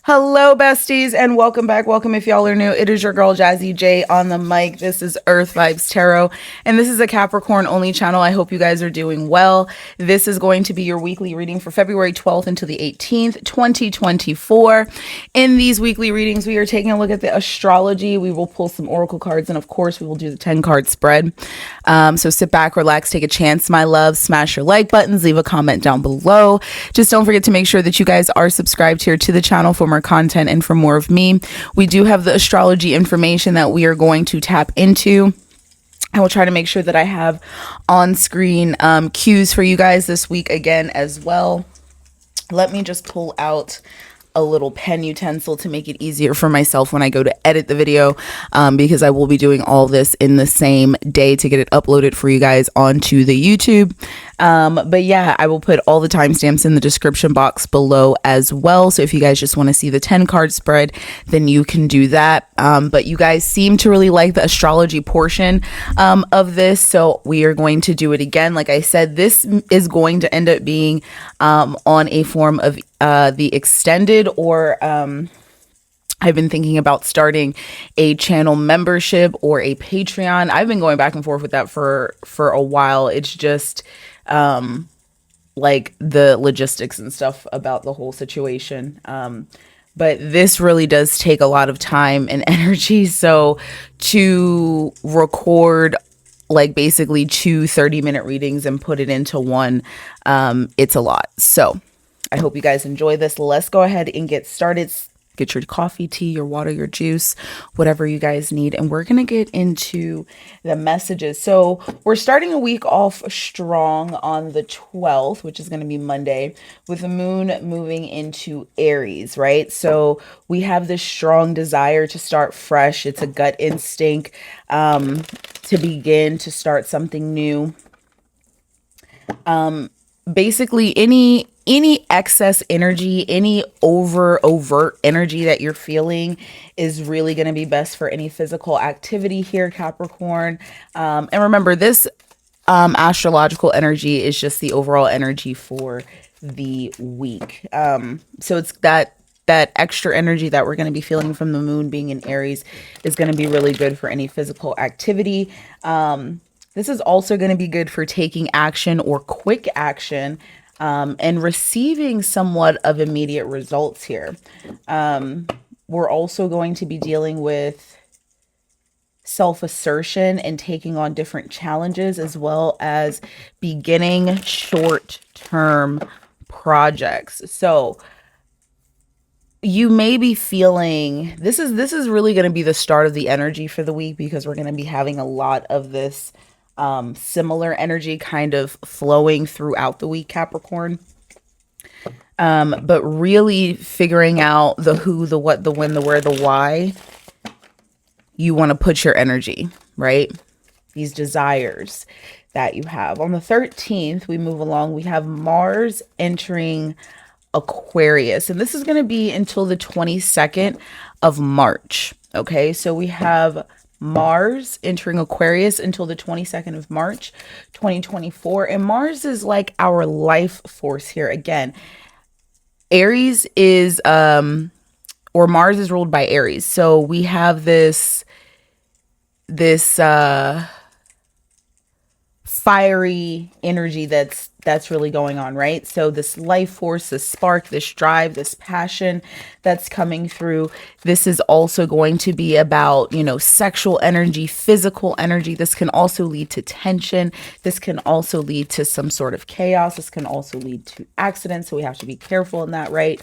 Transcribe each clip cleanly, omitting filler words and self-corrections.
Hello, besties, and welcome back. Welcome if y'all are new. It is your girl, Jazzy J, on the mic. This is Earth Vibes Tarot, and this is a Capricorn only channel. I hope you guys are doing well. This is going to be your weekly reading for February 12th until the 18th, 2024. In these weekly readings, we are taking a look at the astrology. We will pull some oracle cards, and of course, we will do the 10-card spread. So sit back, relax, take a chance, my love. Smash your like buttons, leave a comment down below. Just don't forget to make sure that you guys are subscribed here to the channel for more content and for more of me. We do have the astrology information that we are going to tap into. I will try to make sure that I have on-screen cues for you guys this week again as well. Let me just pull out a little pen utensil to make it easier for myself when I go to edit the video, because I will be doing all this in the same day to get it uploaded for you guys onto the YouTube. But yeah, I will put all the timestamps in the description box below as well. So if you guys just want to see the 10-card spread, then you can do that. But you guys seem to really like the astrology portion of this, so we are going to do it again. Like I said, this is going to end up being on a form of the extended, or I've been thinking about starting a channel membership or a Patreon. I've been going back and forth with that for a while. It's just like the logistics and stuff about the whole situation. But this really does take a lot of time and energy. So to record like basically two 30-minute readings and put it into one, it's a lot. So I hope you guys enjoy this. Let's go ahead and get started. Get your coffee, tea, your water, your juice, whatever you guys need. And we're going to get into the messages. So we're starting a week off strong on the 12th, which is going to be Monday, with the moon moving into Aries, right? So we have this strong desire to start fresh. It's a gut instinct to begin, to start something new. Basically any excess energy, any overt energy that you're feeling is really going to be best for any physical activity here, Capricorn. And remember, this astrological energy is just the overall energy for the week. So it's that extra energy that we're going to be feeling from the moon being in Aries is going to be really good for any physical activity. This is also going to be good for taking action or quick action, and receiving somewhat of immediate results here. We're also going to be dealing with self-assertion and taking on different challenges, as well as beginning short-term projects. So you may be feeling, this is really going to be the start of the energy for the week, because we're going to be having a lot of this similar energy kind of flowing throughout the week, Capricorn. But really figuring out the who, the what, the when, the where, the why you want to put your energy, right? These desires that you have. On the 13th, we move along. We have Mars entering Aquarius, and this is going to be until the 22nd of March. Okay, so we have Mars entering Aquarius until the 22nd of March, 2024. And Mars is like our life force here. Again, Aries is, or Mars is ruled by Aries. So we have this fiery energy that's really going on, right? So this life force, this spark, this drive, this passion that's coming through. This is also going to be about, sexual energy, physical energy. This can also lead to tension. This can also lead to some sort of chaos. This can also lead to accidents. So we have to be careful in that, right?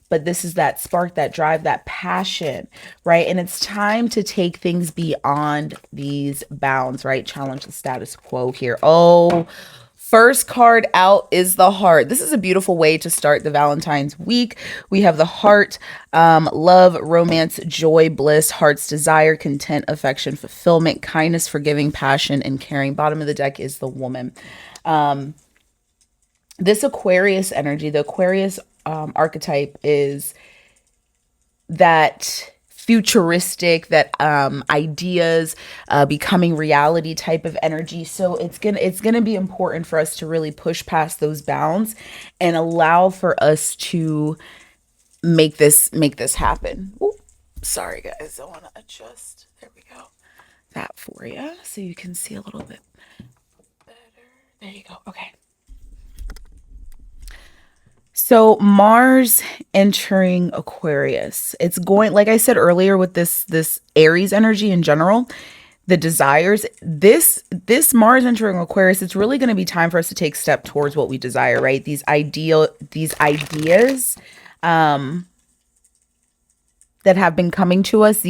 But this is that spark, that drive, that passion, right? And it's time to take things beyond these bounds, right? Challenge the status quo here. Oh, first card out is the heart. This is a beautiful way to start the Valentine's week. We have the heart, love, romance, joy, bliss, heart's desire, content, affection, fulfillment, kindness, forgiving, passion, and caring. Bottom of the deck is the woman. This Aquarius energy, the Aquarius archetype, is that futuristic, that ideas becoming reality type of energy. So it's gonna be important for us to really push past those bounds and allow for us to make this happen. Ooh, sorry guys, I want to adjust. There we go. That for you so you can see a little bit better. There you go. Okay. So Mars entering Aquarius. It's going, like I said earlier, with this Aries energy in general, the desires, this Mars entering Aquarius, it's really going to be time for us to take step towards what we desire, right? These ideas that have been coming to us,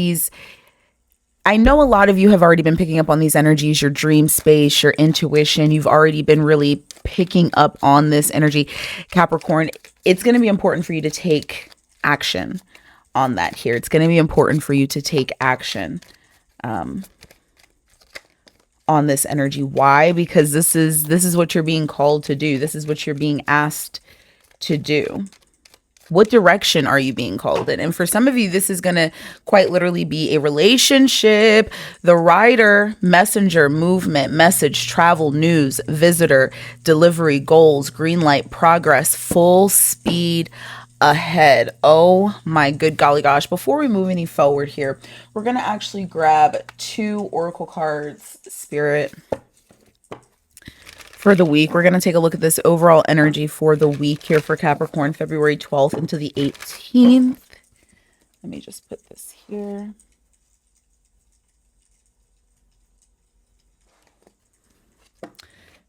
I know a lot of you have already been picking up on these energies, your dream space, your intuition. You've already been really picking up on this energy, Capricorn. It's going to be important for you to take action on that here. It's going to be important for you to take action on this energy. Why? Because this is what you're being called to do. This is what you're being asked to do. What direction are you being called in? And for some of you, this is going to quite literally be a relationship, the rider, messenger, movement, message, travel, news, visitor, delivery, goals, green light, progress, full speed ahead. Oh my good golly gosh. Before we move any forward here, we're going to actually grab 2 oracle cards, Spirit. For the week, we're going to take a look at this overall energy for the week here for Capricorn, February 12th into the 18th. Let me just put this here.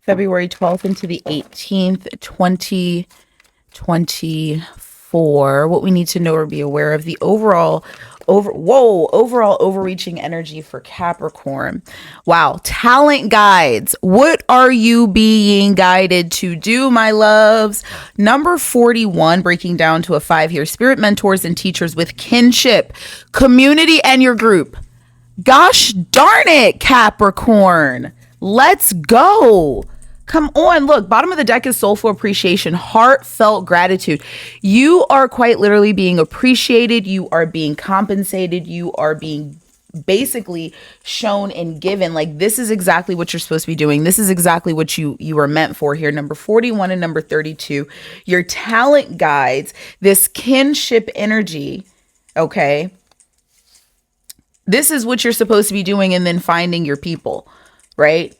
February 12th into the 18th, 2024. What we need to know or be aware of, the overall overreaching energy for Capricorn. Wow. Talent guides. What are you being guided to do, my loves? Number 41, breaking down to a 5 here. Spirit mentors and teachers with kinship, community, and your group. Gosh darn it, Capricorn. Let's go. Come on, look, bottom of the deck is soulful appreciation, heartfelt gratitude. You are quite literally being appreciated. You are being compensated. You are being basically shown and given. Like, this is exactly what you're supposed to be doing. This is exactly what you are meant for here. Number 41 and number 32, your talent guides, this kinship energy, okay? This is what you're supposed to be doing, and then finding your people, right?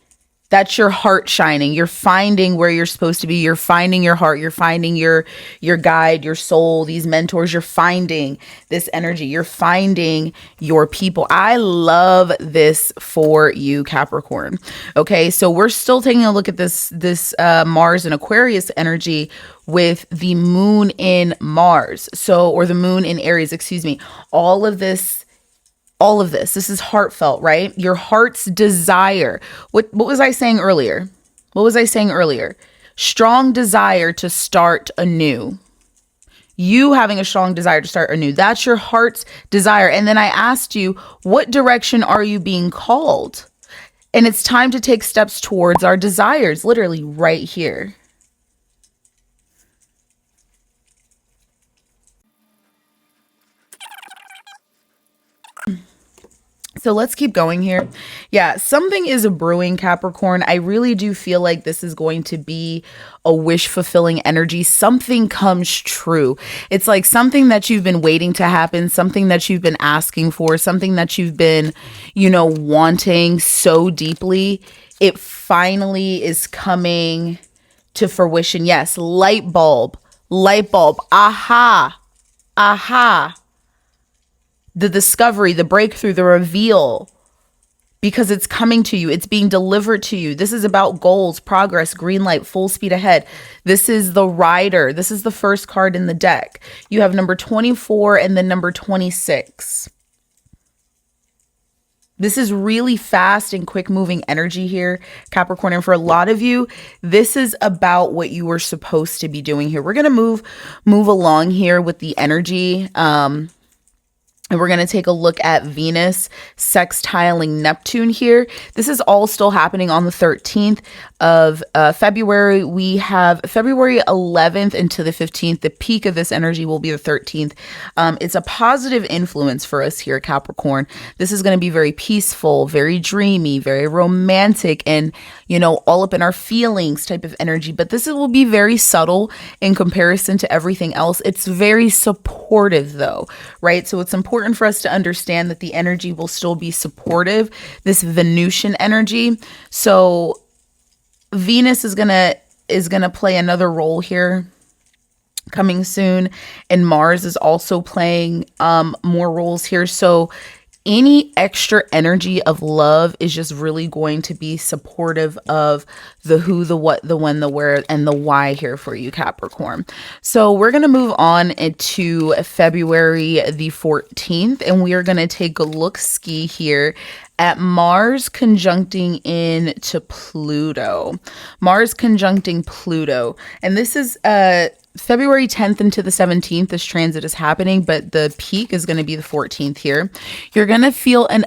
That's your heart shining. You're finding where you're supposed to be. You're finding your heart. You're finding your guide, your soul, these mentors. You're finding this energy. You're finding your people. I love this for you, Capricorn. Okay, so we're still taking a look at this Mars and Aquarius energy with the moon in Mars. So, or the moon in Aries, excuse me. All of this, this is heartfelt, right? Your heart's desire. What was I saying earlier? Strong desire to start anew. You having a strong desire to start anew. That's your heart's desire. And then I asked you, what direction are you being called? And it's time to take steps towards our desires, literally right here. So let's keep going here. Yeah, something is brewing, Capricorn. I really do feel like this is going to be a wish fulfilling energy. Something comes true. It's like something that you've been waiting to happen, something that you've been asking for, something that you've been, wanting so deeply. It finally is coming to fruition. Yes, light bulb. Aha. The discovery, the breakthrough, the reveal, because it's coming to you. It's being delivered to you. This is about goals, progress, green light, full speed ahead. This is the rider. This is the first card in the deck. You have number 24 and then number 26. This is really fast and quick moving energy here, Capricorn. And for a lot of you, this is about what you were supposed to be doing here. We're going to move along here with the energy. And we're going to take a look at Venus sextiling Neptune here. This is all still happening on the 13th of February. We have February 11th into the 15th. The peak of this energy will be the 13th. It's a positive influence for us here, Capricorn. This is going to be very peaceful, very dreamy, very romantic, and, you know, all up in our feelings type of energy. But this will be very subtle in comparison to everything else. It's very supportive though, right? So it's important for us to understand that the energy will still be supportive, this Venusian energy. So Venus is gonna play another role here coming soon, and Mars is also playing more roles here. So any extra energy of love is just really going to be supportive of the who, the what, the when, the where, and the why here for you, Capricorn. So we're going to move on into February the 14th, and we are going to take a look-ski here at Mars conjuncting into Pluto. Mars conjuncting Pluto. And this is February 10th into the 17th, this transit is happening, but the peak is going to be the 14th here. You're going to feel an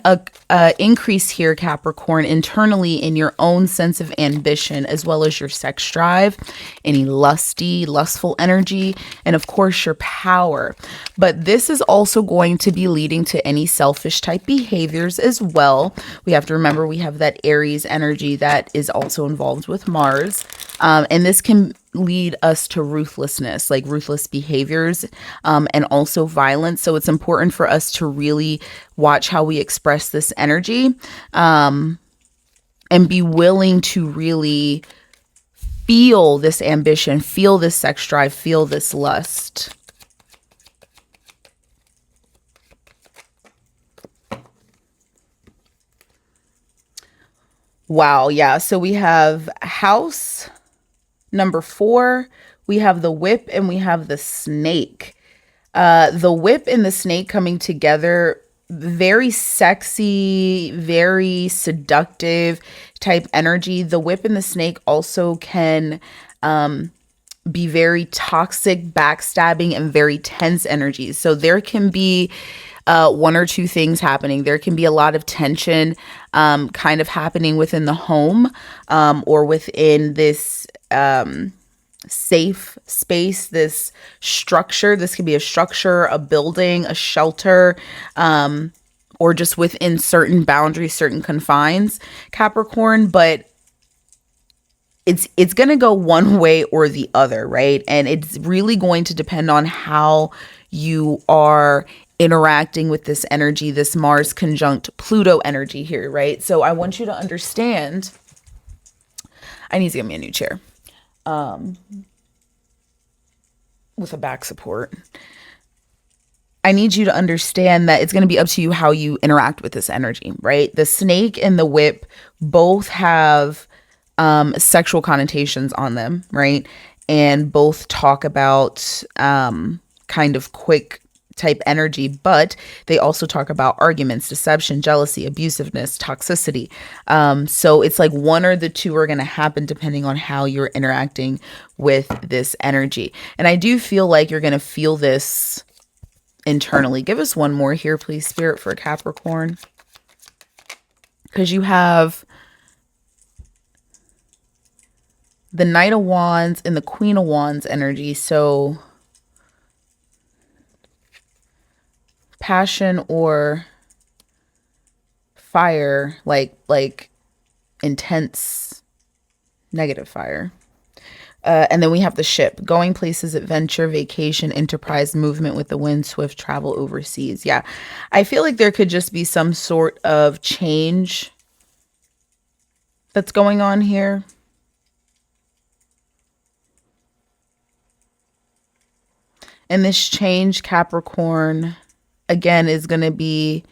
increase here, Capricorn, internally in your own sense of ambition, as well as your sex drive, any lustful energy, and of course your power. But this is also going to be leading to any selfish type behaviors as well. We have to remember we have that Aries energy that is also involved with Mars. And this can lead us to ruthlessness, like ruthless behaviors, and also violence. So it's important for us to really watch how we express this energy, and be willing to really feel this ambition, feel this sex drive, feel this lust. Wow. Yeah. So we have house number 4, we have the whip, and we have the snake. The whip and the snake coming together, very sexy, very seductive type energy. The whip and the snake also can be very toxic, backstabbing, and very tense energies. So there can be one or two things happening. There can be a lot of tension kind of happening within the home, or within this safe space, this structure. This could be a structure, a building, a shelter, or just within certain boundaries, certain confines, Capricorn. But it's going to go one way or the other, right? And it's really going to depend on how you are interacting with this energy, this Mars conjunct Pluto energy here, right? So I want you to understand, I need to get me a new chair with a back support. I need you to understand that it's going to be up to you how you interact with this energy, right? The snake and the whip both have sexual connotations on them, right? And both talk about kind of quick type energy, but they also talk about arguments, deception, jealousy, abusiveness, toxicity. So it's like one or the two are going to happen depending on how you're interacting with this energy. And I do feel like you're going to feel this internally. Give us one more here, please, Spirit, for Capricorn. Because you have the Knight of Wands and the Queen of Wands energy. So passion or fire, like intense negative fire. And then we have the ship, going places, adventure, vacation, enterprise, movement with the wind, swift travel overseas. Yeah, I feel like there could just be some sort of change that's going on here. And this change, Capricorn, again, is going to be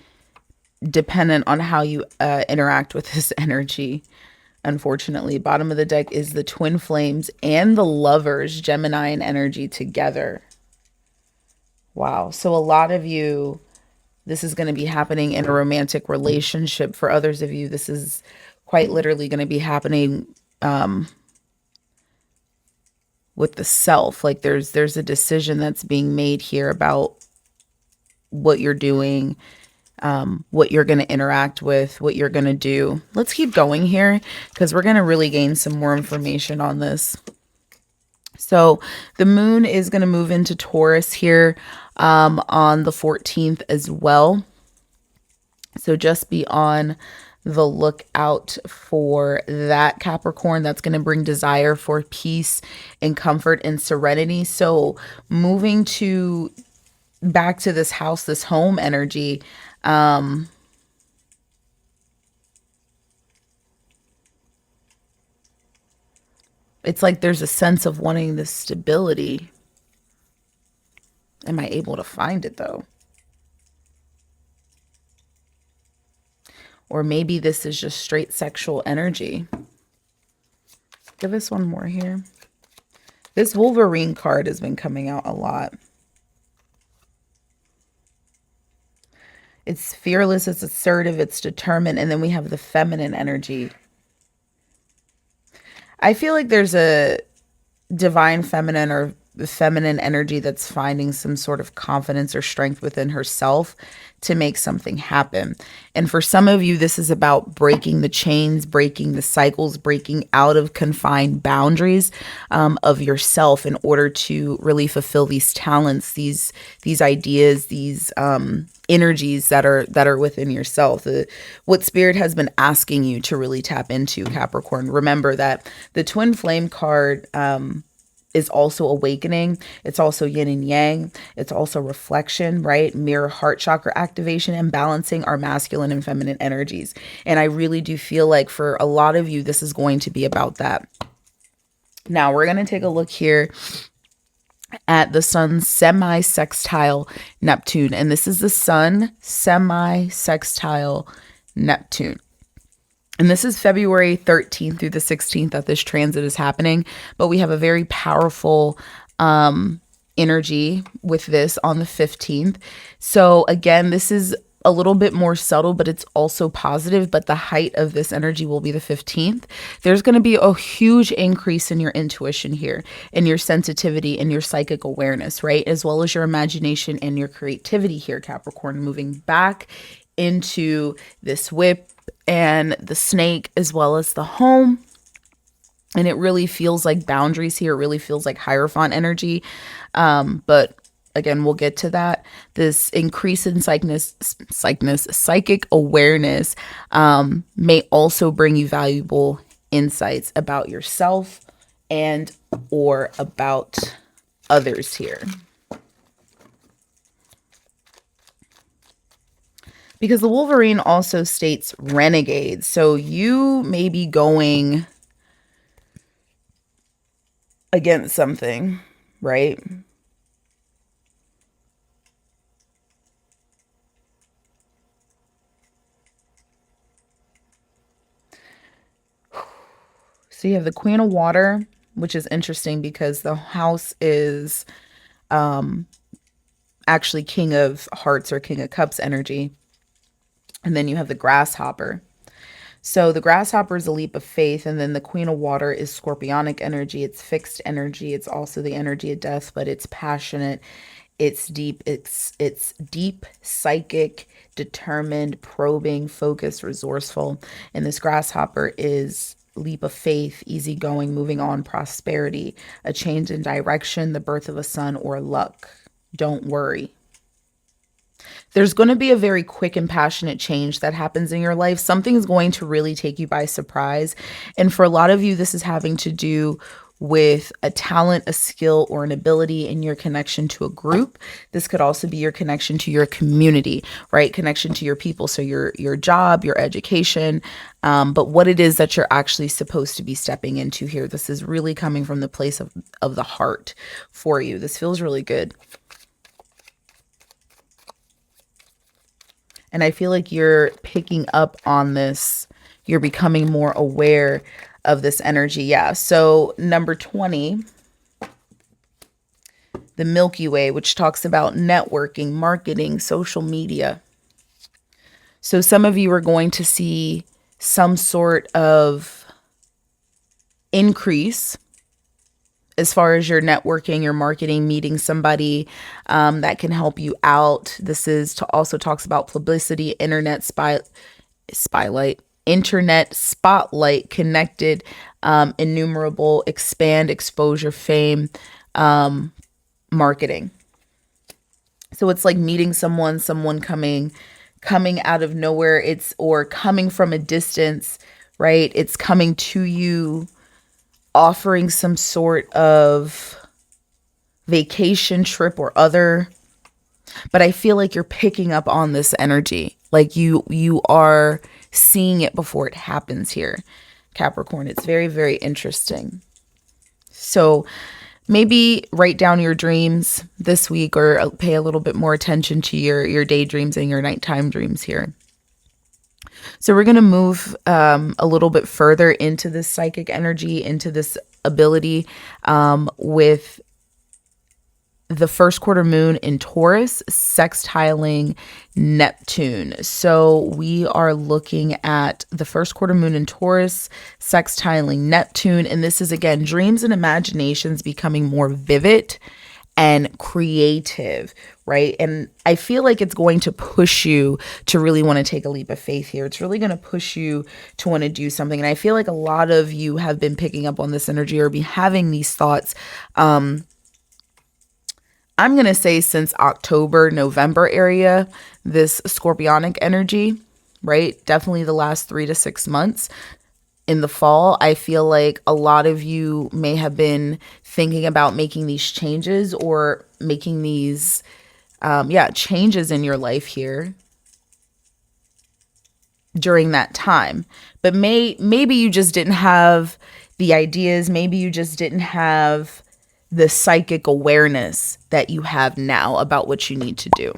dependent on how you interact with this energy. Unfortunately, bottom of the deck is the twin flames and the lovers, Gemini and energy together. Wow. So a lot of you, this is going to be happening in a romantic relationship. For others of you, this is quite literally going to be happening with the self. Like there's a decision that's being made here about what you're doing, what you're going to interact with, what you're going to do. Let's keep going here because we're going to really gain some more information on this. So the moon is going to move into Taurus here on the 14th as well. So just be on the lookout for that, Capricorn. That's going to bring desire for peace and comfort and serenity. So moving to back to this house, this home energy, it's like there's a sense of wanting this stability. Am I able to find it though? Or maybe this is just straight sexual energy. Give us one more here. This Wolverine card has been coming out a lot. It's fearless, it's assertive, it's determined, and then we have the feminine energy. I feel like there's a divine feminine or the feminine energy that's finding some sort of confidence or strength within herself to make something happen. And for some of you, this is about breaking the chains, breaking the cycles, breaking out of confined boundaries of yourself in order to really fulfill these talents, these ideas, these energies that are within yourself. What spirit has been asking you to really tap into, Capricorn. Remember that the twin flame card is also awakening. It's also yin and yang. It's also reflection, right? Mirror heart chakra activation and balancing our masculine and feminine energies. And I really do feel like for a lot of you, this is going to be about that. Now we're going to take a look here at the sun semi-sextile Neptune. And this is the sun semi-sextile Neptune. And this is February 13th through the 16th that this transit is happening. But we have a very powerful energy with this on the 15th. So again, this is a little bit more subtle, but it's also positive. But the height of this energy will be the 15th. There's going to be a huge increase in your intuition here, in your sensitivity and your psychic awareness, right? As well as your imagination and your creativity here, Capricorn, moving back into this whip and the snake as well as the home. And it really feels like boundaries here. It really feels like Hierophant energy. But again, we'll get to that. This increase in psychic awareness may also bring you valuable insights about yourself and or about others here. Because the Wolverine also states renegade. So you may be going against something, right? So you have the Queen of Water, which is interesting because the house is actually King of Hearts or King of Cups energy. And then you have the Grasshopper. So the Grasshopper is a leap of faith. And then the Queen of Water is Scorpionic energy. It's fixed energy. It's also the energy of death, but it's passionate. It's deep. It's deep, psychic, determined, probing, focused, resourceful. And this Grasshopper is leap of faith, easygoing, moving on, prosperity, a change in direction, the birth of a son, or luck. Don't worry. There's going to be a very quick and passionate change that happens in your life. Something is going to really take you by surprise. And for a lot of you, this is having to do with a talent, a skill, or an ability in your connection to a group. This could also be your connection to your community, right? Connection to your people. So your job, your education, but what it is that you're actually supposed to be stepping into here. This is really coming from the place of the heart for you. This feels really good. And I feel like you're picking up on this. You're becoming more aware of this energy. Yeah. So number 20, the Milky Way, which talks about networking, marketing, social media. So some of you are going to see some sort of increase as far as your networking, your marketing, meeting somebody that can help you out. This is also talks about publicity, internet spotlight, connected, innumerable, expand, exposure, fame, marketing. So it's like meeting someone coming out of nowhere. Or coming from a distance, right? It's coming to you, offering some sort of vacation trip or other. But I feel like you're picking up on this energy. Like you are seeing it before it happens here, Capricorn. It's very, very interesting. So maybe write down your dreams this week, or pay a little bit more attention to your daydreams and your nighttime dreams here. So we're going to move a little bit further into this psychic energy, into this ability with the first quarter moon in Taurus sextiling Neptune. So we are looking at the first quarter moon in Taurus sextiling Neptune. And this is, again, dreams and imaginations becoming more vivid and creative, right? And I feel like it's going to push you to really want to take a leap of faith here. It's really going to push you to want to do something. And I feel like a lot of you have been picking up on this energy or be having these thoughts. I'm going to say since October, November area, this scorpionic energy, right? Definitely the last 3 to 6 months. In the fall, I feel like a lot of you may have been thinking about making these changes or making these, changes in your life here during that time. But maybe you just didn't have the ideas. Maybe you just didn't have the psychic awareness that you have now about what you need to do.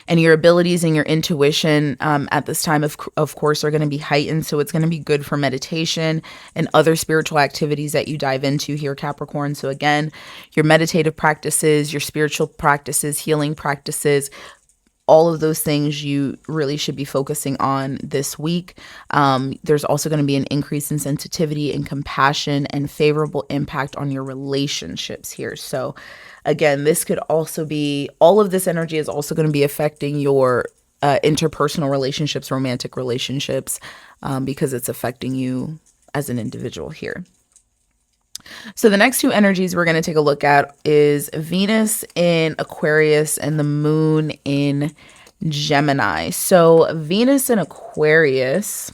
And your abilities and your intuition at this time, of course, are going to be heightened. So it's going to be good for meditation and other spiritual activities that you dive into here, Capricorn. So again, your meditative practices, your spiritual practices, healing practices, all of those things you really should be focusing on this week. There's also going to be an increase in sensitivity and compassion and favorable impact on your relationships here. So again, this could also be, all of this energy is also going to be affecting your interpersonal relationships, romantic relationships, because it's affecting you as an individual here. So the next two energies we're going to take a look at is Venus in Aquarius and the moon in Gemini. So Venus in Aquarius,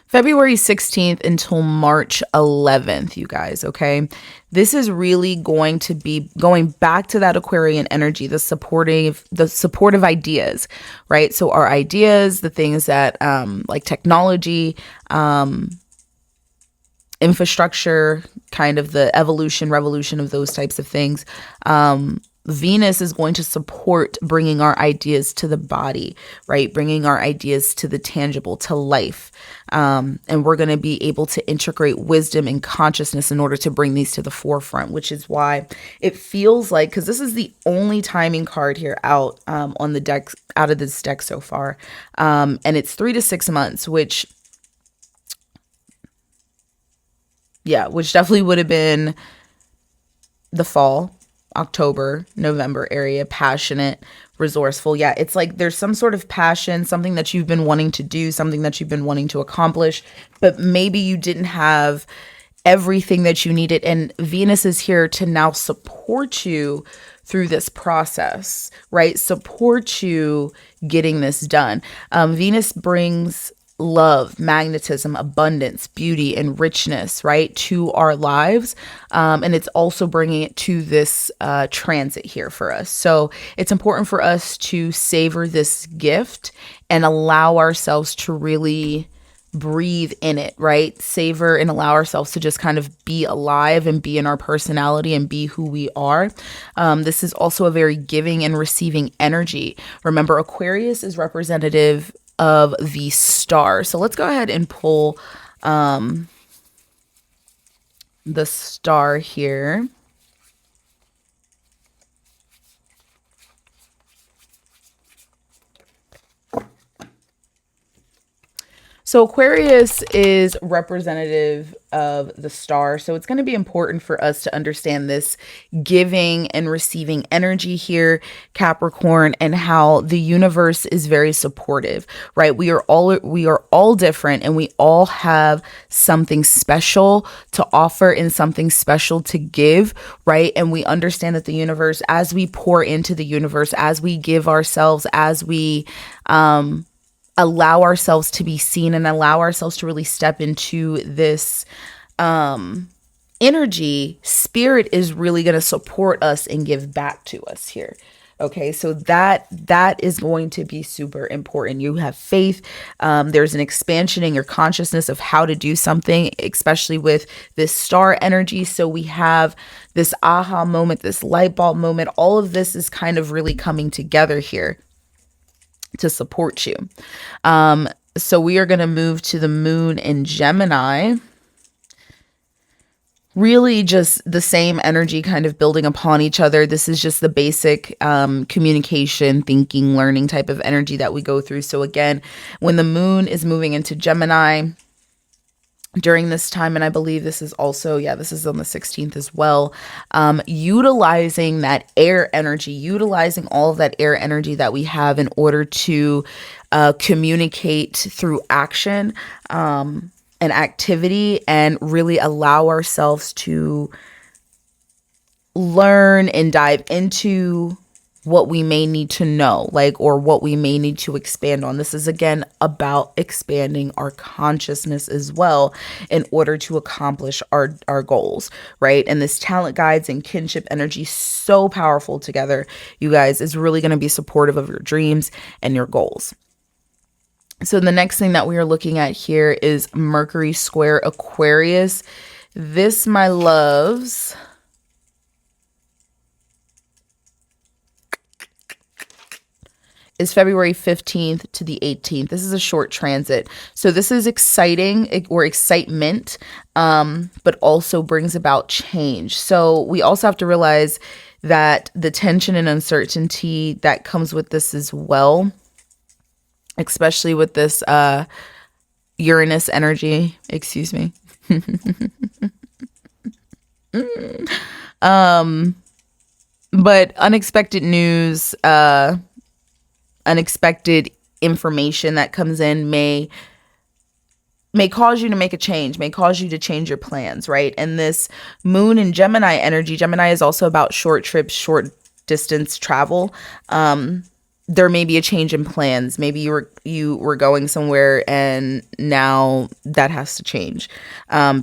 February 16th until March 11th, you guys, okay? This is really going to be going back to that Aquarian energy, the supportive ideas, right? So our ideas, the things that like technology, infrastructure, kind of the revolution of those types of things. Venus is going to support bringing our ideas to the body, right? Bringing our ideas to the tangible, to life. And we're going to be able to integrate wisdom and consciousness in order to bring these to the forefront, which is why it feels like, because this is the only timing card here out on the deck, out of this deck so far. And it's 3 to 6 months, which definitely would have been the fall, October, November area, passionate, resourceful. Yeah, it's like there's some sort of passion, something that you've been wanting to do, something that you've been wanting to accomplish, but maybe you didn't have everything that you needed. And Venus is here to now support you through this process, right? Support you getting this done. Venus brings love, magnetism, abundance, beauty, and richness, right, to our lives. And it's also bringing it to this transit here for us. So it's important for us to savor this gift and allow ourselves to really breathe in it, right? Savor and allow ourselves to just kind of be alive and be in our personality and be who we are. This is also a very giving and receiving energy. Remember, Aquarius is representative of the star. So let's go ahead and pull the star here. So Aquarius is representative of the star. So it's going to be important for us to understand this giving and receiving energy here, Capricorn, and how the universe is very supportive, right? We are all different, and we all have something special to offer and something special to give, right? And we understand that the universe, as we pour into the universe, as we give ourselves, as we allow ourselves to be seen and allow ourselves to really step into this energy, spirit is really going to support us and give back to us here. Okay, so that is going to be super important. You have faith. There's an expansion in your consciousness of how to do something, especially with this star energy. So we have this aha moment, this light bulb moment. All of this is kind of really coming together here to support you. So we are going to move to the moon in Gemini. Really just the same energy kind of building upon each other. This is just the basic communication, thinking, learning type of energy that we go through. So again, when the moon is moving into Gemini during this time, and I believe this is also, this is on the 16th as well, utilizing that air energy, utilizing all of that air energy that we have in order to communicate through action and activity, and really allow ourselves to learn and dive into what we may need to know, or what we may need to expand on. This is again about expanding our consciousness as well in order to accomplish our goals, right? And this talent guides and kinship energy, so powerful together, you guys, is really going to be supportive of your dreams and your goals. So the next thing that we are looking at here is Mercury square Aquarius. This, my loves, is February 15th to the 18th. This is a short transit. So this is exciting, or excitement, but also brings about change. So we also have to realize that the tension and uncertainty that comes with this as well, especially with this Uranus energy, excuse me. But unexpected news, unexpected information that comes in may cause you to make a change, may cause you to change your plans, right? And this moon and Gemini energy, Gemini is also about short trips, short distance travel. There may be a change in plans. Maybe you were going somewhere and now that has to change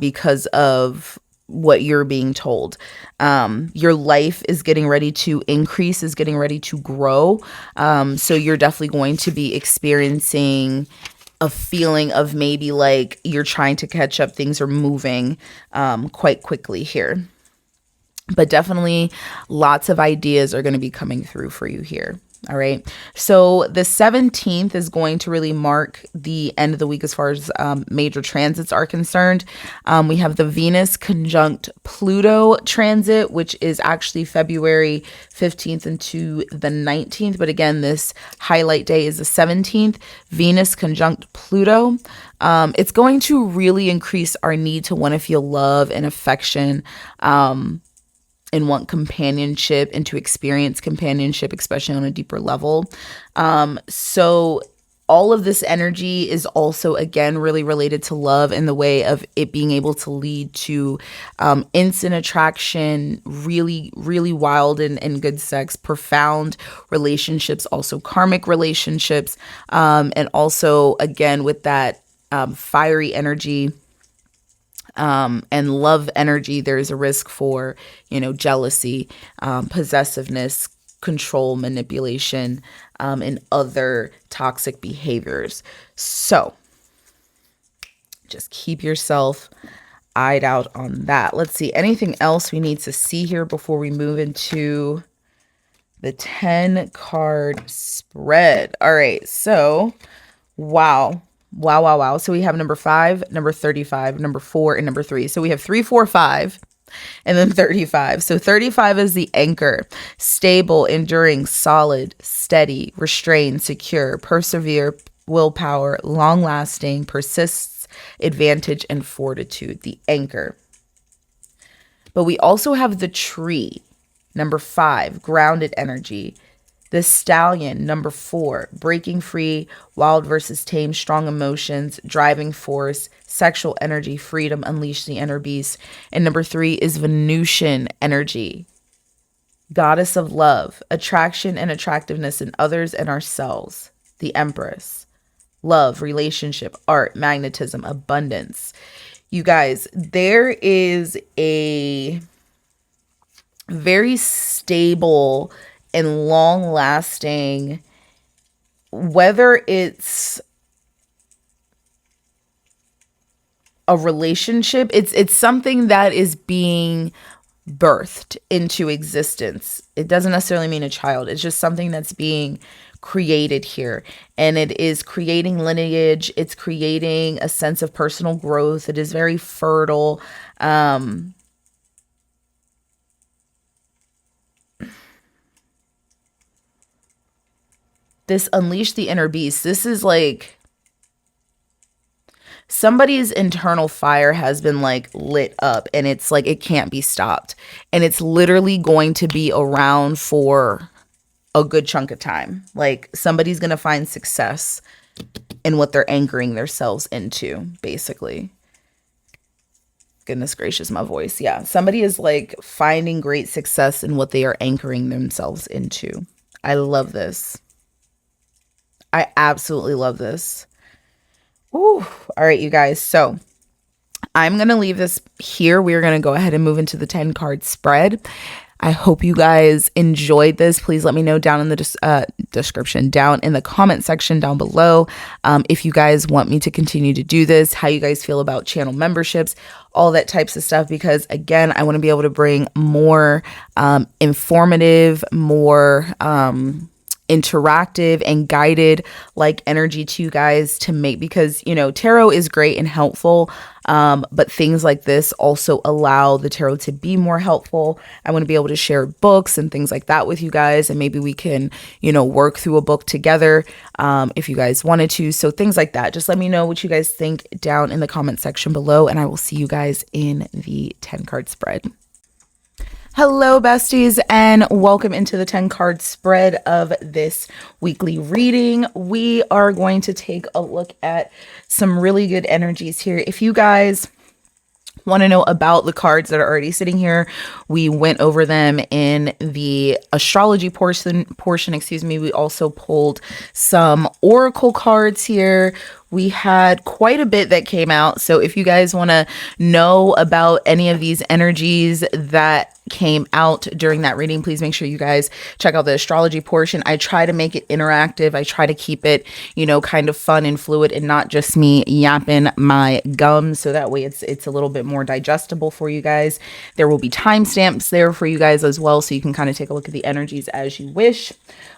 because of what you're being told. Your life is getting ready to increase, is getting ready to grow. So you're definitely going to be experiencing a feeling of maybe like you're trying to catch up. Things are moving quite quickly here. But definitely lots of ideas are going to be coming through for you here. All right. So the 17th is going to really mark the end of the week as far as major transits are concerned. We have the Venus conjunct Pluto transit, which is actually February 15th into the 19th. But again, this highlight day is the 17th, Venus conjunct Pluto. It's going to really increase our need to want to feel love and affection, and want companionship and to experience companionship, especially on a deeper level. So all of this energy is also, again, really related to love in the way of it being able to lead to instant attraction, really, really wild and good sex, profound relationships, also karmic relationships, and also, again, with that fiery energy, and love energy, there's a risk for, jealousy, possessiveness, control, manipulation, and other toxic behaviors. So just keep yourself eyed out on that. Let's see, anything else we need to see here before we move into the 10 card spread. All right. So, wow. So we have number 5, number 35, number 4, and number 3. So we have 3, 4, 5, and then 35. So 35 is the anchor, stable, enduring, solid, steady, restrained, secure, persevere, willpower, long lasting, persists, advantage, and fortitude, the anchor. But we also have the tree, number 5, grounded energy. The stallion, number 4, breaking free, wild versus tame, strong emotions, driving force, sexual energy, freedom, unleash the inner beast. And number 3 is Venusian energy, goddess of love, attraction and attractiveness in others and ourselves, the empress, love, relationship, art, magnetism, abundance. You guys, there is a very stable and long lasting, whether it's a relationship, it's something that is being birthed into existence. It doesn't necessarily mean a child. It's just something that's being created here, and it is creating lineage. It's creating a sense of personal growth. It is very fertile. This unleash the inner beast. This is like somebody's internal fire has been like lit up, and it's like it can't be stopped, and it's literally going to be around for a good chunk of time. Like somebody's gonna find success in what they're anchoring themselves into, basically. Goodness gracious, my voice. Yeah, somebody is like finding great success in what they are anchoring themselves into. I love this. I absolutely love this. Ooh. All right, you guys. So I'm going to leave this here. We're going to go ahead and move into the 10 card spread. I hope you guys enjoyed this. Please let me know down in the description, down in the comment section down below, if you guys want me to continue to do this, how you guys feel about channel memberships, all that types of stuff, because again, I want to be able to bring more informative, more interactive and guided like energy to you guys to make, because you know tarot is great and helpful, but things like this also allow the tarot to be more helpful. I want to be able to share books and things like that with you guys, and maybe we can, you know, work through a book together if you guys wanted to. So things like that, just let me know what you guys think down in the comment section below, and I will see you guys in the 10 card spread. Hello, besties, and welcome into the 10 card spread of this weekly reading. We are going to take a look at some really good energies here. If you guys want to know about the cards that are already sitting here, we went over them in the astrology portion, excuse me. We also pulled some oracle cards here. We had quite a bit that came out. So if you guys want to know about any of these energies that came out during that reading, please make sure you guys check out the astrology portion. I try to make it interactive. I try to keep it, you know, kind of fun and fluid and not just me yapping my gums. So that way it's a little bit more digestible for you guys. There will be timestamps there for you guys as well, so you can kind of take a look at the energies as you wish.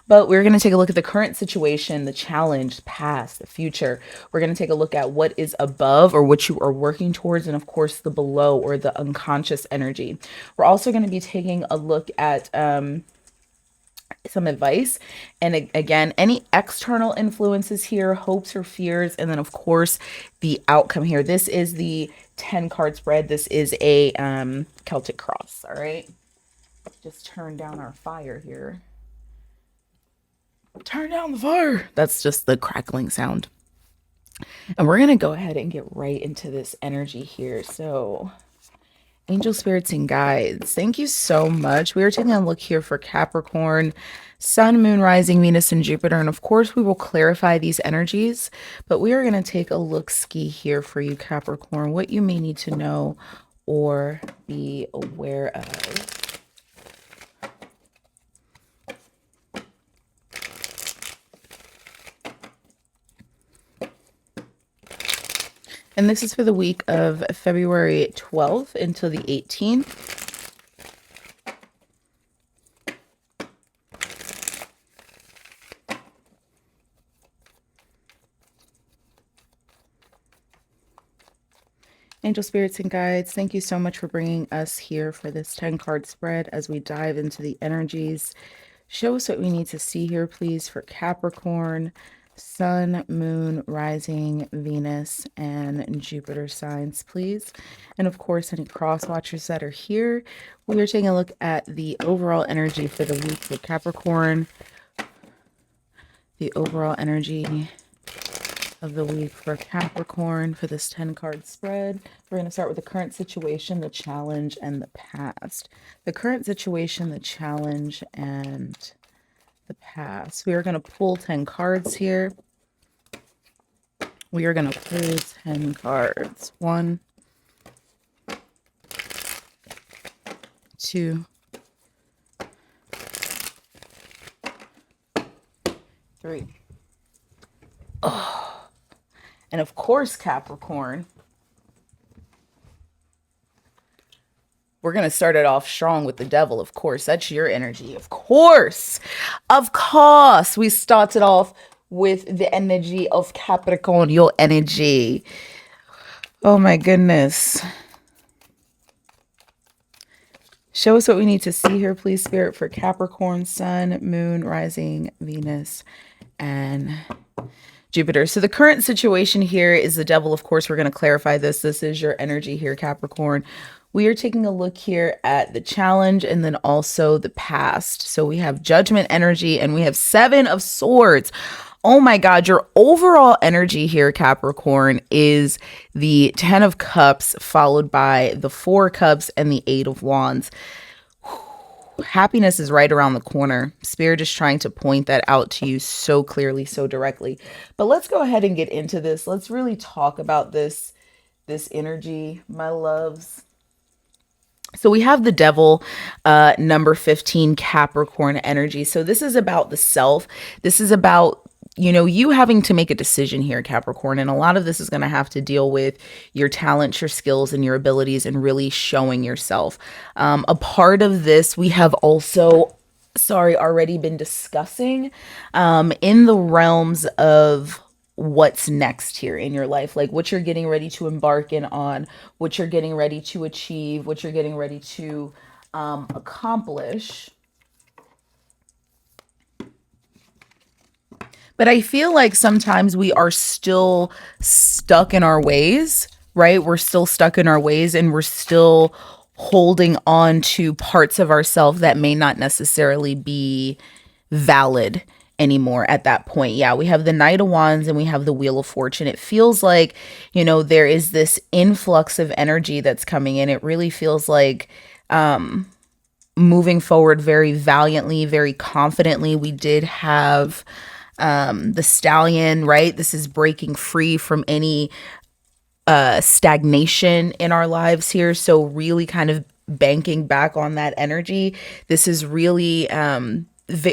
But we're going to take a look at the current situation, the challenge, the past, the future. We're going to take a look at what is above or what you are working towards, and of course the below or the unconscious energy. We're also going to be taking a look at some advice, and again, any external influences here, hopes or fears, and then of course the outcome here. This is the 10 card spread. This is a Celtic cross. All right, just turn down our fire here. Turn down the fire. That's just the crackling sound. And we're going to go ahead and get right into this energy here. So angel spirits and guides, thank you so much. We are taking a look here for Capricorn, Sun, Moon, Rising, Venus, and Jupiter. And of course, we will clarify these energies, but we are going to take a look-ski here for you, Capricorn, what you may need to know or be aware of. And this is for the week of February 12th until the 18th. Angel spirits and guides, thank you so much for bringing us here for this 10 card spread as we dive into the energies. Show us what we need to see here, please, for Capricorn, Sun, Moon, Rising, Venus, and Jupiter signs, please. And of course, any cross watchers that are here, we are taking a look at the overall energy for the week for Capricorn. The overall energy of the week for Capricorn for this 10-card spread. We're going to start with the current situation, the challenge, and the past. The current situation, the challenge, and the past. We are going to pull 10 cards here. We are going to pull 10 cards. 1, 2, 3. Oh. And of course, Capricorn, we're going to start it off strong with the devil. Of course, that's your energy. Of course, we started off with the energy of Capricorn, your energy. Oh my goodness. Show us what we need to see here, please, Spirit, for Capricorn, Sun, Moon, Rising, Venus, and Jupiter. So the current situation here is the devil. Of course, we're going to clarify this. This is your energy here, Capricorn. We are taking a look here at the challenge and then also the past. So we have judgment energy and we have 7 of swords. Oh my God, your overall energy here, Capricorn, is the 10 of cups followed by the 4 cups and the 8 of wands. Happiness is right around the corner. Spirit is trying to point that out to you so clearly, so directly. But let's go ahead and get into this. Let's really talk about this energy, my loves. So we have the devil, number 15, Capricorn energy. So this is about the self. This is about, you having to make a decision here, Capricorn. And a lot of this is going to have to deal with your talents, your skills, and your abilities and really showing yourself. A part of this we have also, already been discussing in the realms of what's next here in your life, like what you're getting ready to embark on, what you're getting ready to achieve, what you're getting ready to accomplish. But I feel like sometimes we are still stuck in our ways, right? We're still stuck in our ways and we're still holding on to parts of ourselves that may not necessarily be valid anymore at that point. Yeah, we have the Knight of Wands and we have the Wheel of Fortune. It feels like, there is this influx of energy that's coming in. It really feels like moving forward very valiantly, very confidently. We did have the Stallion, right? This is breaking free from any stagnation in our lives here. So really kind of banking back on that energy. This is really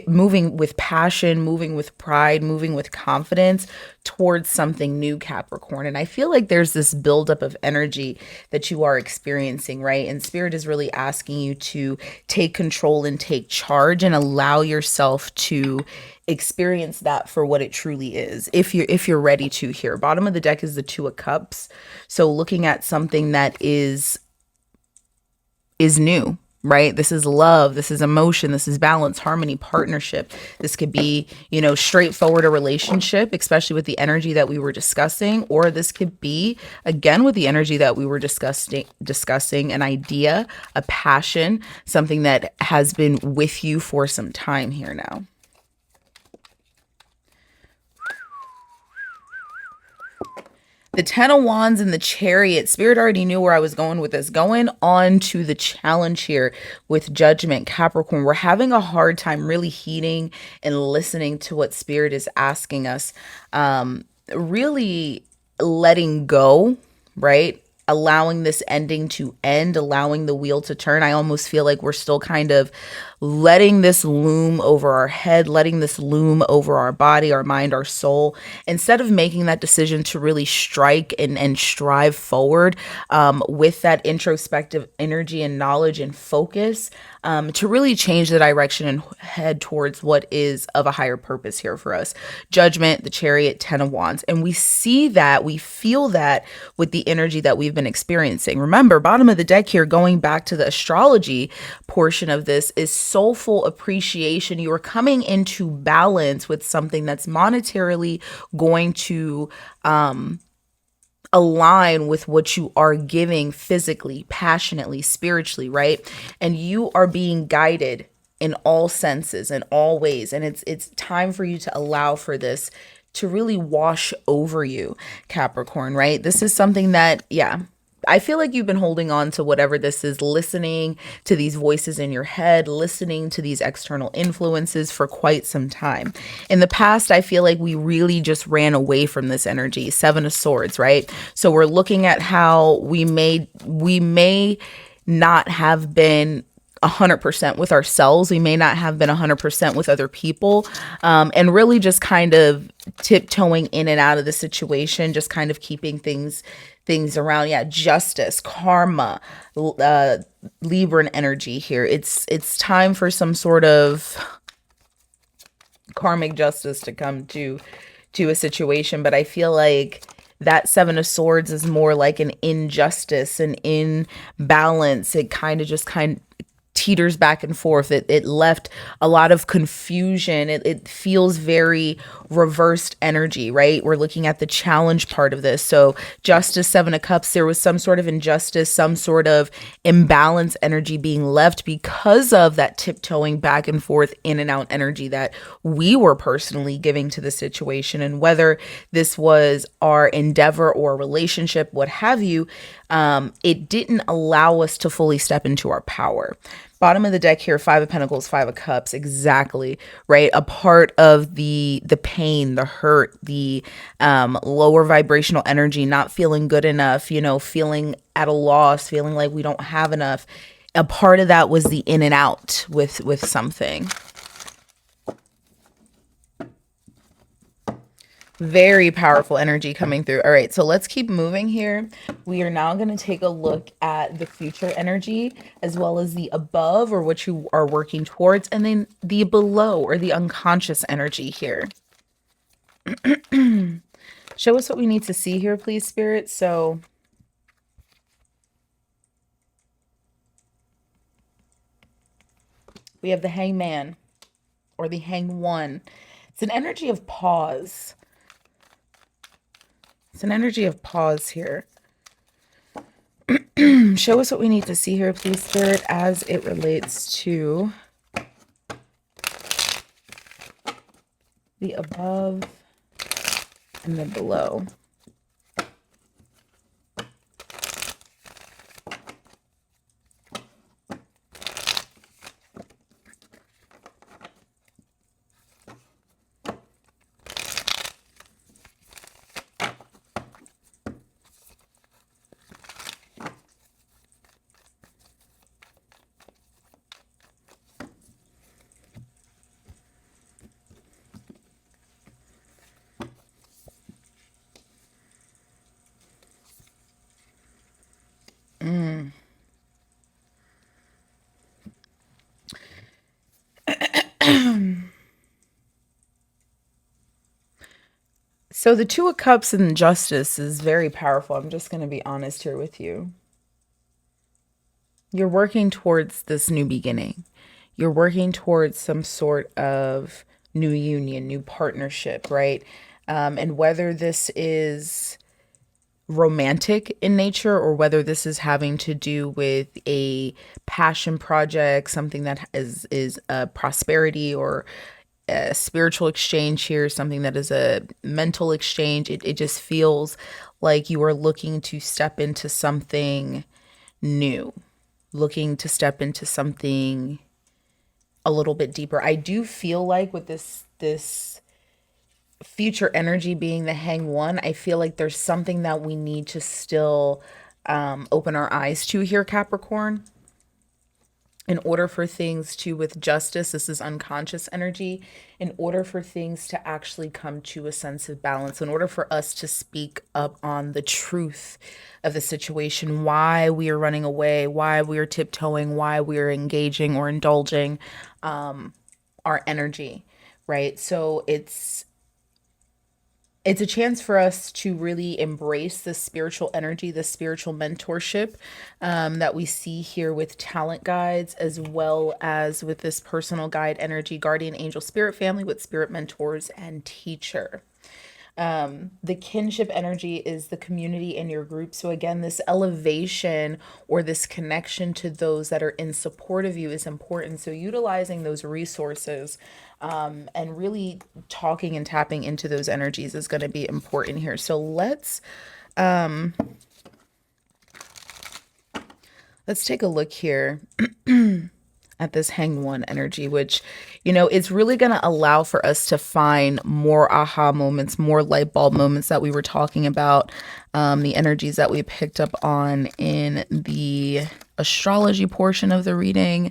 moving with passion, moving with pride, moving with confidence towards something new, Capricorn. And I feel like there's this buildup of energy that you are experiencing, right? And Spirit is really asking you to take control and take charge and allow yourself to experience that for what it truly is. If you're ready to here. Bottom of the deck is the 2 of Cups. So looking at something that is new, right? This is love. This is emotion. This is balance, harmony, partnership. This could be, straightforward a relationship, especially with the energy that we were discussing, or this could be, again, with the energy that we were discussing, an idea, a passion, something that has been with you for some time here now. The 10 of Wands and the Chariot. Spirit already knew where I was going with this. Going on to the challenge here with Judgment, Capricorn. We're having a hard time really heeding and listening to what Spirit is asking us. Really letting go, right? Allowing this ending to end, allowing the wheel to turn. I almost feel like we're still kind of letting this loom over our head, letting this loom over our body, our mind, our soul, instead of making that decision to really strike and strive forward with that introspective energy and knowledge and focus to really change the direction and head towards what is of a higher purpose here for us. Judgment, the Chariot, 10 of Wands. And we see that, we feel that with the energy that we've been experiencing. Remember, bottom of the deck here, going back to the astrology portion of this, is soulful appreciation. You are coming into balance with something that's monetarily going to align with what you are giving physically, passionately, spiritually, right? And you are being guided in all senses, in all ways. And it's time for you to allow for this to really wash over you, Capricorn, right? This is something that, yeah, I feel like you've been holding on to whatever this is, listening to these voices in your head, listening to these external influences for quite some time. In the past, I feel like we really just ran away from this energy. Seven of Swords, right? So we're looking at how we may not have been 100% with ourselves. We may not have been 100% with other people, and really just kind of tiptoeing in and out of the situation, just kind of keeping things around. Yeah, justice, karma, Libran energy here. It's time for some sort of karmic justice to come to a situation, but I feel like that Seven of Swords is more like an injustice, an imbalance. It kind of teeters back and forth. It left a lot of confusion. It feels very reversed energy, right? We're looking at the challenge part of this. So Justice, Seven of Cups, there was some sort of injustice, some sort of imbalance energy being left because of that tiptoeing back and forth, in and out energy that we were personally giving to the situation. And whether this was our endeavor or relationship, what have you, it didn't allow us to fully step into our power. Bottom of the deck here, Five of Pentacles, Five of Cups, exactly, right? A part of the pain, the hurt, the lower vibrational energy, not feeling good enough, feeling at a loss, feeling like we don't have enough. A part of that was the in and out with something. Very powerful energy coming through. All right, so let's keep moving here. We are now going to take a look at the future energy, as well as the above, or what you are working towards, and then the below, or the unconscious energy here. Show us what we need to see here, please, Spirit. So we have the Hangman, or the Hang One. It's an energy of pause. It's an energy of pause here. Show us what we need to see here, please, Spirit, as it relates to the above and the below. So the Two of Cups and Justice is very powerful. I'm just going to be honest here with you. You're working towards this new beginning. You're working towards some sort of new union, new partnership, right? And whether this is romantic in nature, or whether this is having to do with a passion project, something that is a prosperity or a spiritual exchange here, something that is a mental exchange. It just feels like you are looking to step into something new, looking to step into something a little bit deeper. I do feel like with this future energy being the Hang One, I feel like there's something that we need to still open our eyes to here, Capricorn. In order for things to, with Justice, this is unconscious energy, in order for things to actually come to a sense of balance, in order for us to speak up on the truth of the situation, why we are running away, why we are tiptoeing, why we are engaging or indulging our energy, right? So it's it's a chance for us to really embrace the spiritual energy, the spiritual mentorship that we see here with talent guides, as well as with this personal guide energy, guardian angel spirit family with spirit mentors and teacher. The kinship energy is the community in your group. So again, this elevation or this connection to those that are in support of you is important. So utilizing those resources and really talking and tapping into those energies is going to be important here. So let's take a look here at this Hanged One energy, which, you know, it's really going to allow for us to find more aha moments, more light bulb moments that we were talking about, the energies that we picked up on in the astrology portion of the reading,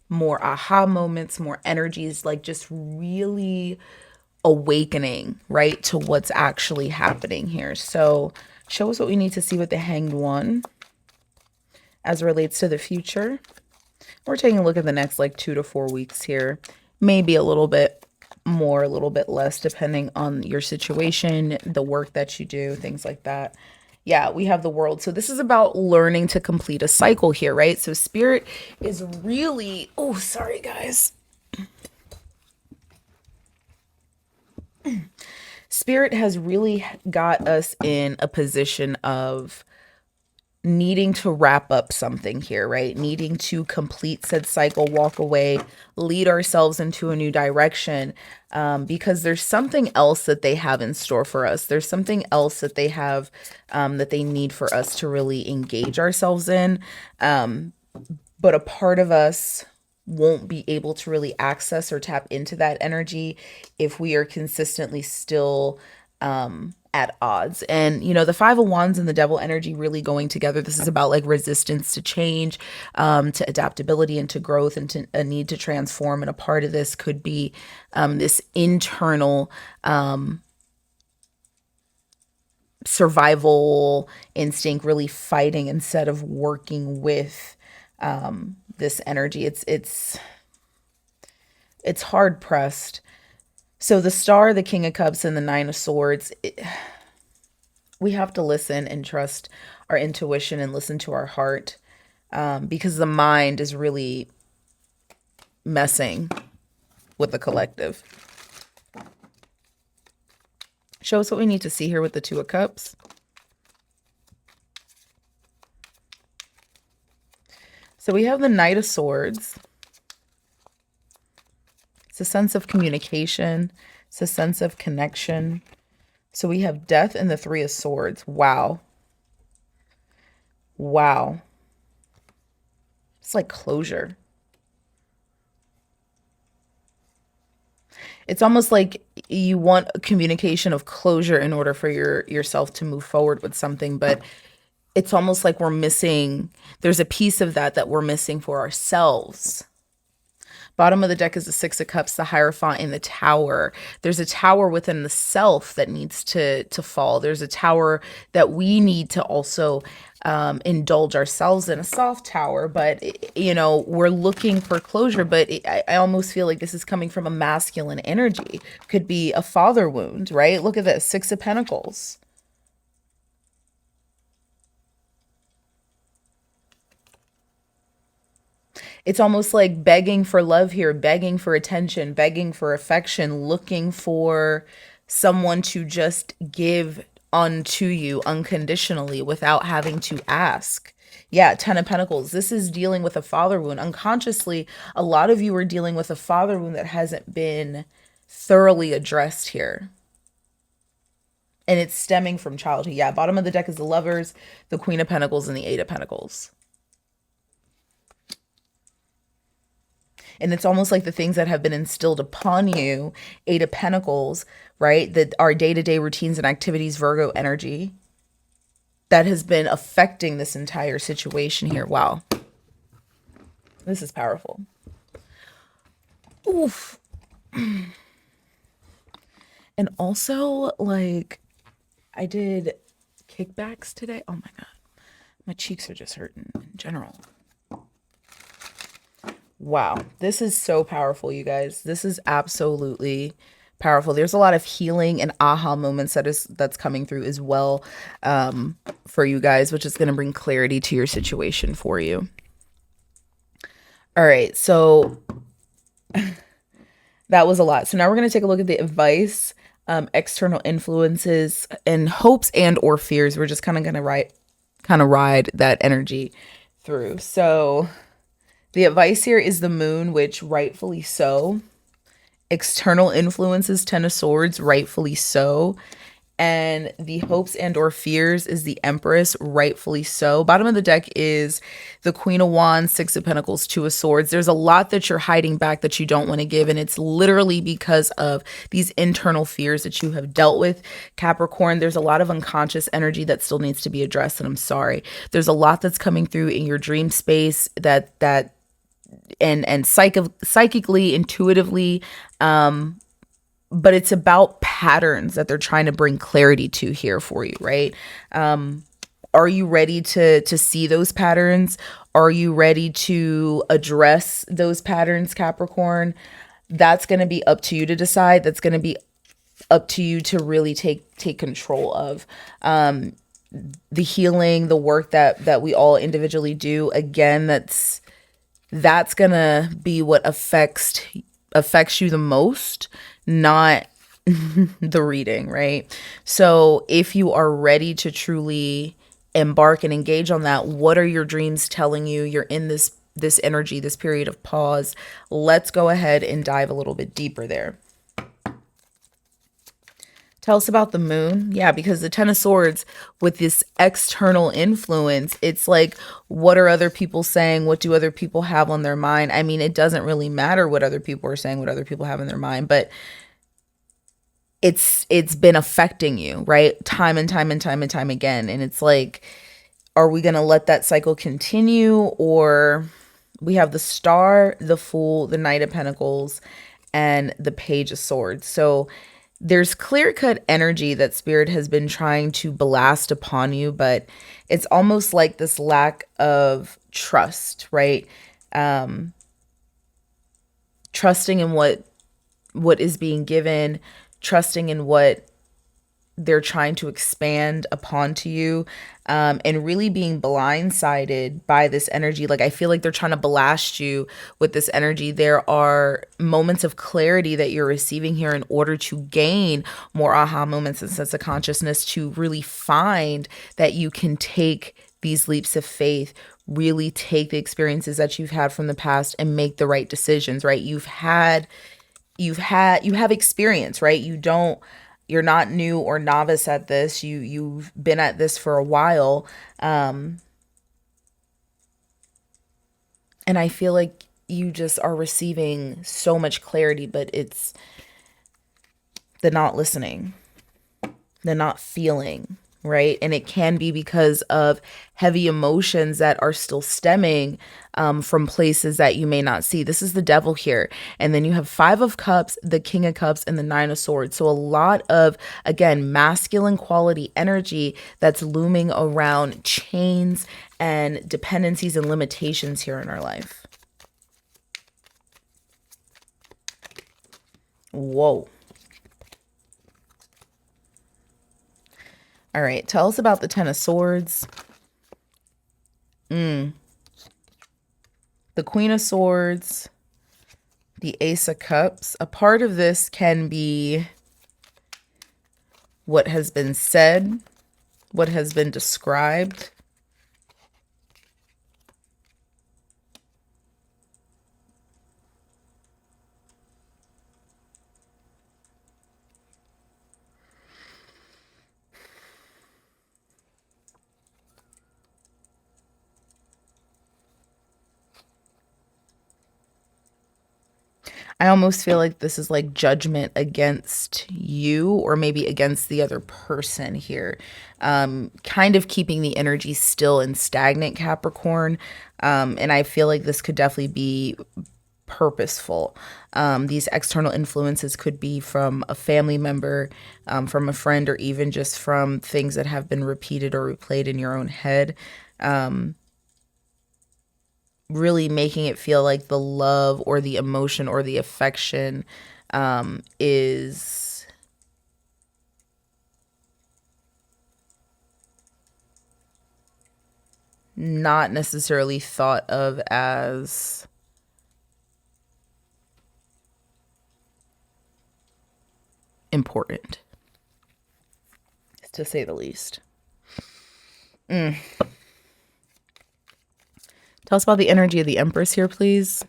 more aha moments, more energies, like just really awakening, right, to what's actually happening here. So show us what we need to see with the Hanged One as it relates to the future. We're taking a look at the next like 2 to 4 weeks here. Maybe a little bit more, a little bit less, depending on your situation, the work that you do, things like that. Yeah, we have the World. So this is about learning to complete a cycle here, right? So Spirit is really, oh, sorry guys. Spirit has really got us in a position of needing to wrap up something here, right? Needing to complete said cycle, walk away, lead ourselves into a new direction, because there's something else that they have in store for us. There's something else that they have that they need for us to really engage ourselves in. But a part of us won't be able to really access or tap into that energy if we are consistently still at odds. And you know, the Five of Wands and the Devil energy really going together. This is about like resistance to change, to adaptability and to growth, and to a need to transform. And a part of this could be this internal survival instinct, really fighting instead of working with this energy. It's hard pressed. So the Star, the King of Cups, and the Nine of Swords, we have to listen and trust our intuition and listen to our heart, because the mind is really messing with the collective. Show us what we need to see here with the Two of Cups. So we have the Knight of Swords. It's a sense of communication. It's a sense of connection. So we have Death and the Three of Swords. Wow. Wow. It's like closure. It's almost like you want a communication of closure in order for yourself to move forward with something, but it's almost like we're missing, there's a piece of that we're missing for ourselves. Bottom of the deck is the Six of Cups, the Hierophant, and the Tower. There's a tower within the self that needs to fall. There's a tower that we need to also indulge ourselves in, a soft tower. But, you know, we're looking for closure. But I almost feel like this is coming from a masculine energy. Could be a father wound, right? Look at this, Six of Pentacles. It's almost like begging for love here, begging for attention, begging for affection, looking for someone to just give unto you unconditionally without having to ask. Yeah, Ten of Pentacles. This is dealing with a father wound. Unconsciously, a lot of you are dealing with a father wound that hasn't been thoroughly addressed here. And it's stemming from childhood. Yeah, bottom of the deck is the Lovers, the Queen of Pentacles, and the Eight of Pentacles. And it's almost like the things that have been instilled upon you, Eight of Pentacles, right? That our day-to-day routines and activities, Virgo energy, that has been affecting this entire situation here. Wow. This is powerful. Oof. And also, like, I did kickbacks today. Oh my God. My cheeks are just hurting in general. Wow, this is so powerful, you guys. This is absolutely Powerful. There's a lot of healing and aha moments that's coming through as well, for you guys, which is going to bring clarity to your situation for you. All right, so that was a lot. So now we're going to take a look at the advice, external influences, and hopes and or fears. We're just kind of going to ride that energy through. So the advice here is the moon, which rightfully so. External influences, 10 of swords, rightfully so. And the hopes and or fears is the Empress, rightfully so. Bottom of the deck is the Queen of Wands, Six of Pentacles, Two of Swords. There's a lot that you're hiding back that you don't want to give, and it's literally because of these internal fears that you have dealt with, Capricorn. There's a lot of unconscious energy that still needs to be addressed, and I'm sorry. There's a lot that's coming through in your dream space that psychically, intuitively, but it's about patterns that they're trying to bring clarity to here for you, right? Are you ready to see those patterns? Are you ready to address those patterns, Capricorn? That's going to be up to you to decide. That's going to be up to you to really take control of. The healing, the work that we all individually do. Again, that's going to be what affects you the most, not the reading, right? So if you are ready to truly embark and engage on that, what are your dreams telling you? You're in this energy, this period of pause. Let's go ahead and dive a little bit deeper there. Tell us about the moon. Yeah, because the 10 of swords with this external influence, it's like, what are other people saying? What do other people have on their mind? I mean, it doesn't really matter what other people are saying, what other people have in their mind, but it's been affecting you, right? Time and time again. And it's like, are we going to let that cycle continue? Or we have the Star, the Fool, the Knight of Pentacles, and the Page of Swords. So there's clear-cut energy that Spirit has been trying to blast upon you, but it's almost like this lack of trust, right? Trusting in what is being given, trusting in what they're trying to expand upon to you, and really being blindsided by this energy. Like, I feel like they're trying to blast you with this energy. There are moments of clarity that you're receiving here in order to gain more aha moments and sense of consciousness, to really find that you can take these leaps of faith, really take the experiences that you've had from the past and make the right decisions, right? You have experience, right? You're not new or novice at this. You've been at this for a while. And I feel like you just are receiving so much clarity, but it's the not listening, the not feeling, right? And it can be because of heavy emotions that are still stemming from places that you may not see. This is the Devil here. And then you have Five of Cups, the King of Cups, and the Nine of Swords. So a lot of, again, masculine quality energy that's looming around chains and dependencies and limitations here in our life. Whoa. All right, tell us about the Ten of Swords. The Queen of Swords, the Ace of Cups. A part of this can be what has been said, what has been described. I almost feel like this is like judgment against you, or maybe against the other person here. Kind of keeping the energy still and stagnant, Capricorn. And I feel like this could definitely be purposeful. These external influences could be from a family member, from a friend, or even just from things that have been repeated or replayed in your own head. Really making it feel like the love or the emotion or the affection is not necessarily thought of as important, to say the least. Tell us about the energy of the Empress here, please.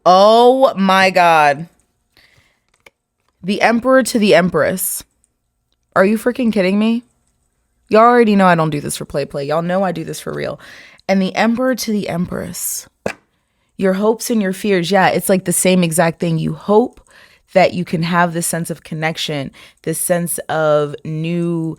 Oh my God. The Emperor to the Empress. Are you freaking kidding me? Y'all already know I don't do this for play. Y'all know I do this for real. And the Emperor to the Empress. Your hopes and your fears. Yeah, it's like the same exact thing. You hope that you can have this sense of connection, this sense of new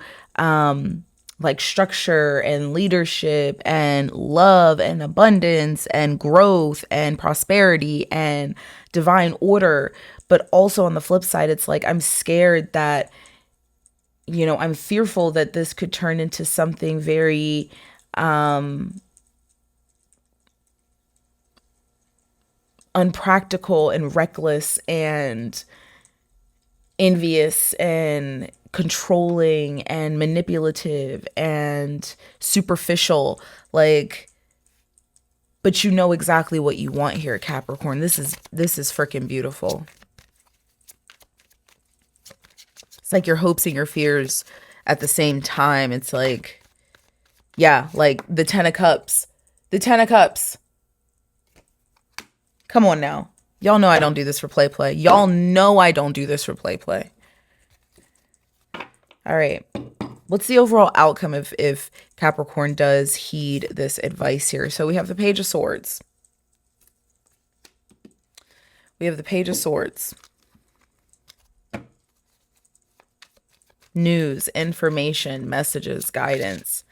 like structure and leadership and love and abundance and growth and prosperity and divine order. But also on the flip side, it's like I'm scared that, you know, I'm fearful that this could turn into something very unpractical and reckless and envious and controlling and manipulative and superficial. Like, but you know exactly what you want here, Capricorn. This is freaking beautiful. It's like your hopes and your fears at the same time. It's like, yeah, like the 10 of Cups. The 10 of Cups. Come on now. Y'all know I don't do this for play. Y'all know I don't do this for play. All right. What's the overall outcome if Capricorn does heed this advice here? So we have the Page of Swords. We have the Page of Swords. News, information, messages, guidance.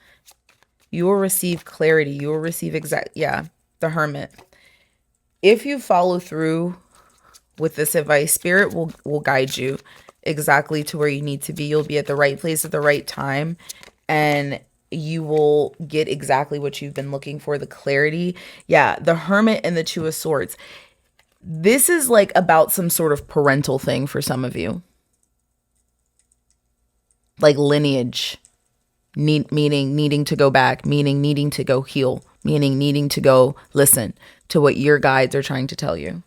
You will receive clarity. You will receive the Hermit. If you follow through with this advice, Spirit will guide you exactly to where you need to be. You'll be at the right place at the right time, and you will get exactly what you've been looking for, the clarity. Yeah, the Hermit and the Two of Swords. This is like about some sort of parental thing for some of you. Like lineage, meaning needing to go back, meaning needing to go heal, meaning needing to go listen to what your guides are trying to tell you.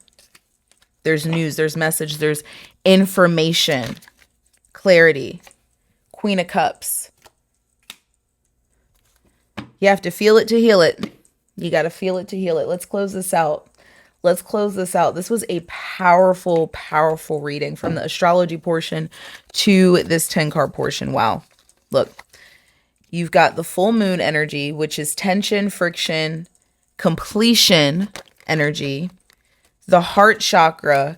There's news, there's message, there's information, clarity. Queen of Cups. You have to feel it to heal it. You got to feel it to heal it. Let's close this out. This was a powerful, powerful reading from the astrology portion to this 10 card portion. Wow. Look, you've got the full moon energy, which is tension, friction, completion energy. The heart chakra,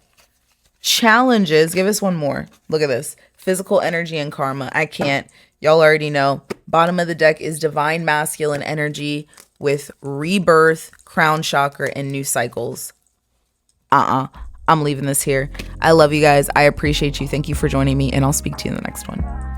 challenges. Give us one more. Look at this. Physical energy and karma. I can't. Y'all already know. Bottom of the deck is divine masculine energy with rebirth, crown chakra, and new cycles. I'm leaving this here. I love you guys. I appreciate you. Thank you for joining me, and I'll speak to you in the next one.